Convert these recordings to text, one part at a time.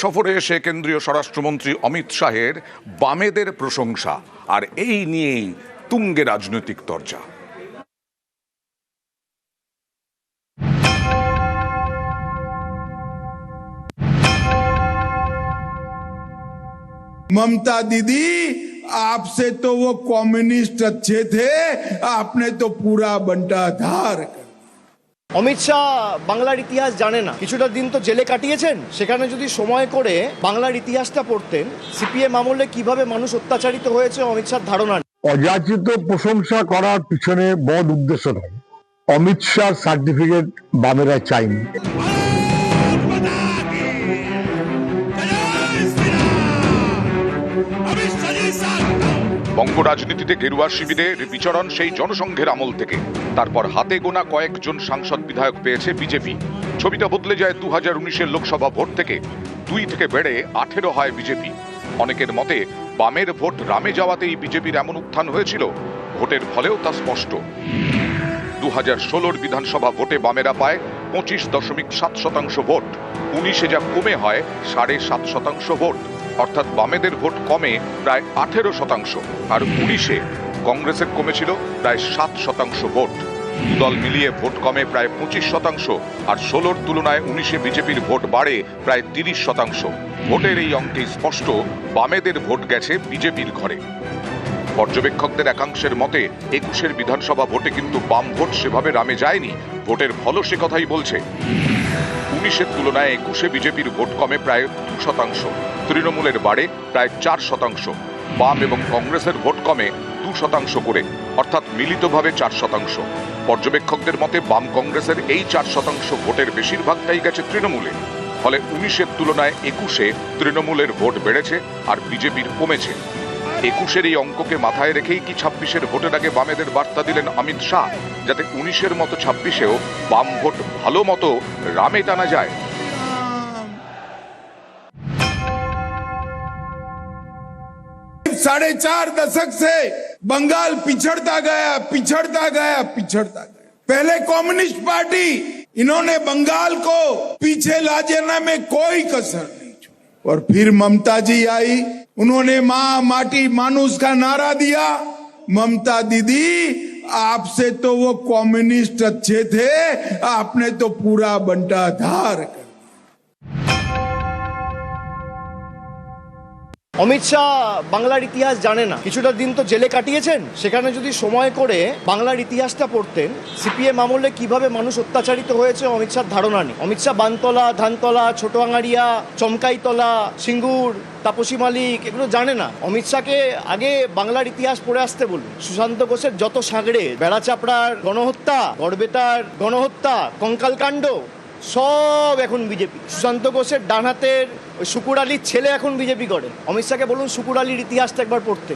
সফরে এসে কেন্দ্রীয় স্বরাষ্ট্রমন্ত্রী অমিত শাহের বামেদের প্রশংসা, আর এই নিয়েই তুঙ্গে রাজনৈতিক চর্চা। ममता दीदी, आपसे तो वो कम्युनिस्ट अच्छे थे, आपने तो पूरा बंटाधार कर। অমিত শাহ বাংলার ইতিহাস জানে না, কিছুটা দিন তো জেলে কাটিয়েছেন। সেখানে যদি সময় করে বাংলার ইতিহাসটা পড়তেন, সিপিএম আমলে কিভাবে মানুষ অত্যাচারিত হয়েছে অমিত শাহর ধারণা নেই। অযাচিত প্রশংসা করার পিছনে বড় উদ্দেশ্য থাকে। অমিত শাহ সার্টিফিকেট বামেরা চাইনি। বঙ্গ রাজনীতিতে গেরুয়া শিবিরের বিচরণ সেই জনসংঘের আমল থেকে। তারপর হাতে গোনা কয়েকজন সাংসদ বিধায়ক পেয়েছে বিজেপি। ছবিটা বদলে যায় 2019-এর লোকসভা ভোট থেকে। 2 থেকে বেড়ে 18 হয় বিজেপি। অনেকের মতে বামের ভোট রামে যাওয়াতেই বিজেপির এমন উত্থান হয়েছিল। ভোটের ফলেও তা স্পষ্ট। 2016-র বিধানসভা ভোটে বামেরা পায় 25.7% ভোট। 19-এ যা কমে হয় 7.5% ভোট, অর্থাৎ বামেদের ভোট কমে প্রায় 18%, আর 19-এ কংগ্রেসের কমেছিল প্রায় 7% ভোট। দল মিলিয়ে ভোট কমে প্রায় 25%, আর 16-র তুলনায় 19-এ বিজেপির ভোট বাড়ে প্রায় 30%। ভোটের এই অঙ্কে স্পষ্ট বামেদের ভোট গেছে বিজেপির ঘরে। পর্যবেক্ষকদের একাংশের মতে 21-এর বিধানসভা ভোটে কিন্তু বাম ভোট সেভাবে রামে যায়নি। ভোটের ফলও সে কথাই বলছে। 19-এর তুলনায় 21-এ বিজেপির ভোট কমে প্রায় 2%, তৃণমূলের বাড়ে প্রায় 4%। বাম এবং কংগ্রেসের ভোট কমে 2% করে, অর্থাৎ মিলিতভাবে 4%। পর্যবেক্ষকদের মতে বাম কংগ্রেসের এই 4% ভোটের বেশিরভাগটাই গেছে তৃণমূলে। ফলে 19-এর তুলনায় 21-এ তৃণমূলের ভোট বেড়েছে আর বিজেপির কমেছে। 21-এর এই অঙ্ককে মাথায় রেখেই কি 26-এর ভোটের আগে বামেদের বার্তা দিলেন অমিত শাহ, যাতে 19-এর মতো 26-এও বাম ভোট ভালো মতো রামে টানা যায়। 4.5 दशक से बंगाल पिछड़ता गया, पिछड़ता गया, पिछड़ता गया। पहले कम्युनिस्ट पार्टी, इन्होंने बंगाल को पीछे ला जाने में कोई कसर नहीं छोड़ी। और फिर ममता जी आई, उन्होंने माँ माटी मानुष का नारा दिया। ममता दीदी, आपसे तो वो कम्युनिस्ट अच्छे थे, आपने तो पूरा बंटाधार कर। অমিত শাহ বাংলার ইতিহাস জানে না, কিছুটা দিন তো জেলে কাটিয়েছেন। সেখানে যদি সময় করে বাংলার ইতিহাসটা পড়তেন, সিপিএম আমলে কিভাবে মানুষ অত্যাচারিত হয়েছে অমিত শাহর ধারণা নেই। অমিত শাহ বানতলা, ধানতলা, ছোট আঙারিয়া, চমকাইতলা, সিঙ্গুর, তাপসী মালিক এগুলো জানে না। অমিত শাহকে আগে বাংলার ইতিহাস পড়ে আসতে বলুন। সুশান্ত ঘোষের যত সাগড়ে, বেড়াচাপড়ার গণহত্যা, গড়বেতার গণহত্যা, কঙ্কালকাণ্ড, সব এখন বিজেপি। সুশান্ত ঘোষের ডান হাতের ওই শুকুর আলীর ছেলে এখন বিজেপি করে। অমিত শাহকে বলুন শুকুর আলীর ইতিহাসটা একবার পড়তে।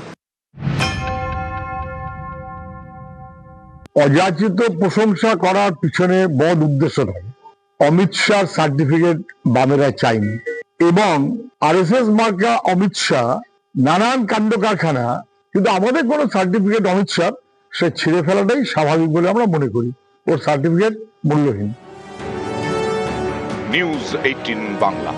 অযাচিত প্রশংসা করার পিছনে বড় উদ্দেশ্য থাকে। অমিত শাহ সার্টিফিকেট বামেরা চাইনি, এবং আরএসএস মার্কা অমিত শাহ নানান কাণ্ড কারখানা, কিন্তু আমাদের কোনো সার্টিফিকেট অমিত শাহ সে ছিঁড়ে ফেলাটাই স্বাভাবিক বলে আমরা মনে করি। ওর সার্টিফিকেট মূল্যহীন। নিউজ 18 বাংলা।